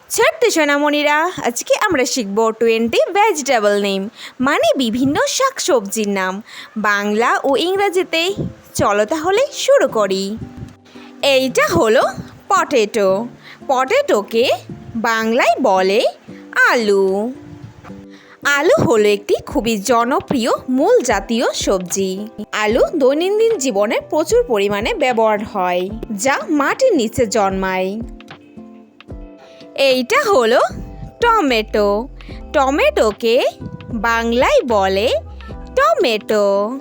ছোট্ট সোনামণিরা, আজকে আমরা শিখব 20 ভেজিটেবল নেম, মানে বিভিন্ন শাকসবজির নাম, বাংলা ও ইংরেজিতে। চলো তাহলে শুরু করি। এইটা হলো পটেটো। পটেটোকে বাংলায় বলে আলু। আলু হলো একটি খুবই জনপ্রিয় মূল জাতীয় সবজি। আলু দৈনন্দিন জীবনে প্রচুর পরিমাণে ব্যবহার হয়, যা মাটির নিচে জন্মায়। এইটা হলো টমেটো। টমেটোকে বাংলায় বলে টমেটো।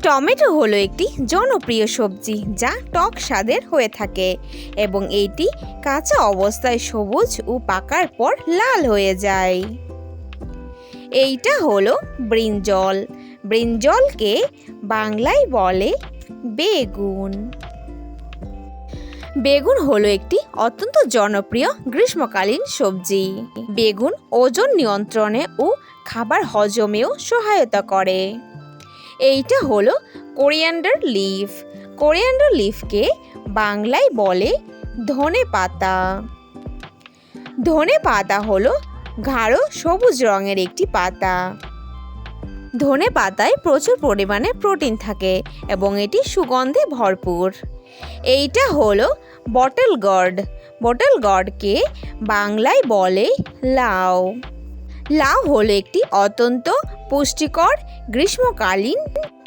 টমেটো হলো একটি জনপ্রিয় সবজি যা টক স্বাদের হয়ে থাকে এবং এটি কাঁচা অবস্থায় সবুজ ও পাকার পর লাল হয়ে যায়। এইটা হলো ব্রিঞ্জল। ব্রিঞ্জলকে বাংলায় বলে বেগুন। বেগুন হলো একটি অত্যন্ত জনপ্রিয় গ্রীষ্মকালীন সবজি। বেগুন ওজন নিয়ন্ত্রণে ও খাবার হজমেও সহায়তা করে। এইটা হলো কোরিয়ান্ডার লিফ। কোরিয়ান্ডার লিফকে বাংলায় বলে ধনে পাতা। ধনে পাতা হলো গাঢ় সবুজ রঙের একটি পাতা। ধনে পাতায় প্রচুর পরিমাণে প্রোটিন থাকে এবং এটি সুগন্ধে ভরপুর। এইটা হলো বটল গর্ড। বটল গর্ডকে বাংলায় বলে লাউ। লাউ হলো একটি অত্যন্ত পুষ্টিকর গ্রীষ্মকালীন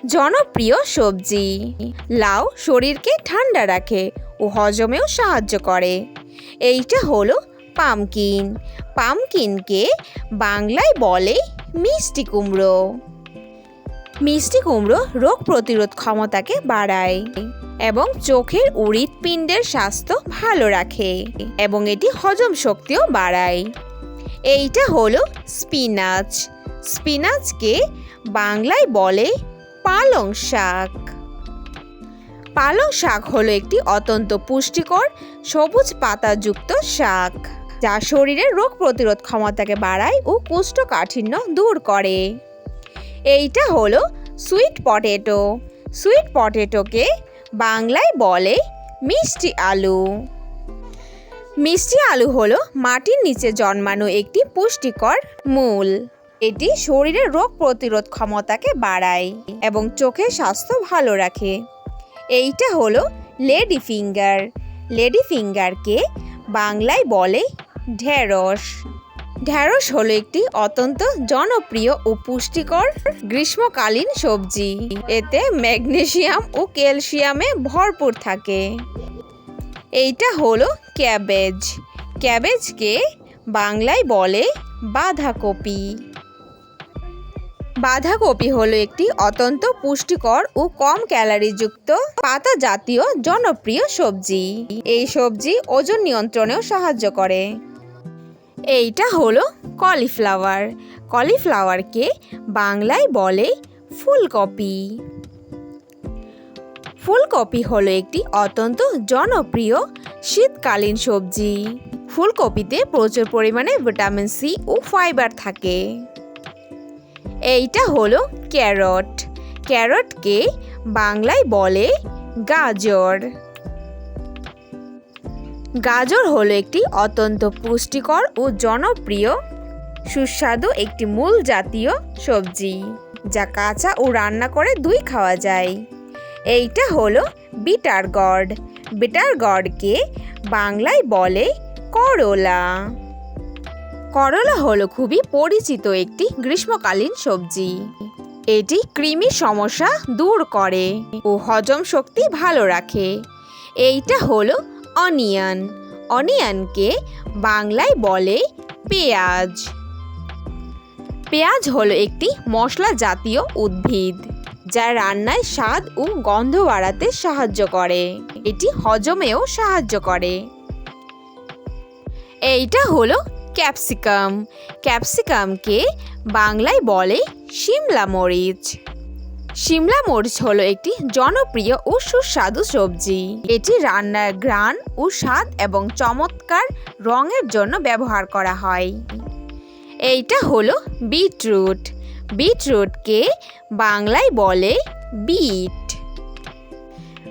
জনপ্রিয় সবজি। লাউ শরীরকে ঠান্ডা রাখে ও হজমেও সাহায্য করে। এইটা হলো পামকিন। পামকিনকে বাংলায় বলে মিষ্টি কুমড়ো। মিষ্টি কুমড়ো রোগ প্রতিরোধ ক্ষমতাকে বাড়ায় এবং চোখের হৃৎপিণ্ডের স্বাস্থ্য ভালো রাখে এবং এটি হজম শক্তিও বাড়ায়। এইটা হলো স্পিনাচ। স্পিনাচকে বাংলায় বলে পালং শাক। পালং শাক হলো একটি অত্যন্ত পুষ্টিকর সবুজ পাতাযুক্ত শাক যা শরীরের রোগ প্রতিরোধ ক্ষমতাকে বাড়ায় ও কোষ্ঠকাঠিন্য দূর করে। এইটা হলো সুইট পটেটো। সুইট পটেটোকে বাংলায় বলে মিষ্টি আলু। মিষ্টি আলু হলো মাটির নিচে জন্মানো একটি পুষ্টিকর মূল। এটি শরীরের রোগ প্রতিরোধ ক্ষমতাকে বাড়ায় এবং চোখের স্বাস্থ্য ভালো রাখে। এইটা হলো লেডি ফিঙ্গার। লেডি ফিঙ্গারকে বাংলায় বলে ঢেঁড়স। ঢেঁড়স হলো একটি অত্যন্ত জনপ্রিয় ও পুষ্টিকর গ্রীষ্মকালীন সবজি। এতে ম্যাগনেসিয়াম ও ক্যালসিয়ামে ভরপুর থাকে। এইটা হলো ক্যাবেজ। ক্যাবেজকে বাংলায় বলে বাঁধাকপি। বাঁধাকপি হলো একটি অত্যন্ত পুষ্টিকর ও কম ক্যালোরিযুক্ত পাতা জাতীয় জনপ্রিয় সবজি। এই সবজি ওজন নিয়ন্ত্রণেও সাহায্য করে। এইটা হলো কলিফ্লাওয়ার। কলিফ্লাওয়ারকে বাংলায় বলে ফুলকপি। ফুলকপি হলো একটি অত্যন্ত জনপ্রিয় শীতকালীন সবজি। ফুলকপিতে প্রচুর পরিমাণে ভিটামিন সি ও ফাইবার থাকে। এইটা হলো ক্যারট। ক্যারটকে বাংলায় বলে গাজর। গাজর হলো একটি অত্যন্ত পুষ্টিকর ও জনপ্রিয় সুস্বাদু একটি মূল জাতীয় সবজি যা কাঁচা ও রান্না করে দুই খাওয়া যায়। এইটা হলো বিটার গর্ড। বিটার গর্ডকে বাংলায় বলে করলা। করলা হলো খুবই পরিচিত একটি গ্রীষ্মকালীন সবজি। এটি কৃমির সমস্যা দূর করে ও হজম শক্তি ভালো রাখে। এইটা হলো অনিয়ন। অনিয়নকে বাংলায় বলে পেঁয়াজ। পেঁয়াজ হলো একটি মশলা জাতীয় উদ্ভিদ যা রান্নায় স্বাদ ও গন্ধ বাড়াতে সাহায্য করে। এটি হজমেও সাহায্য করে। এইটা হলো ক্যাপসিকাম। ক্যাপসিকামকে বাংলায় বলে শিমলা মরিচ। শিমলা মরিচ হলো একটি জনপ্রিয় ও সুস্বাদু সবজি। এটি রান্নার ঘ্রাণ ও স্বাদ এবং চমৎকার রঙের জন্য ব্যবহার করা হয়। এইটা হলো বিটরুট। বিটরুটকে বাংলায় বলে বিট।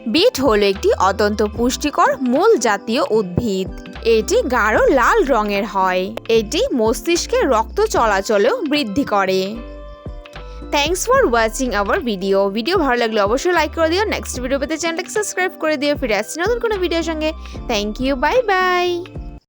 বিট হলো একটি অত্যন্ত পুষ্টিকর মূল জাতীয় উদ্ভিদ এটি গাঢ় লাল রঙের হয়। এটি মস্তিষ্কে রক্ত চলাচলেও বৃদ্ধি করে। Thanks for watching hour video ভালো লাগলে অবশ্যই লাইক করে দিও। নেক্সট ভিডিও পেতে চ্যানেলটাকে সাবস্ক্রাইব করে দিও। ফিরে আসছি নতুন কোনো ভিডিওর সঙ্গে। Thank you, bye by.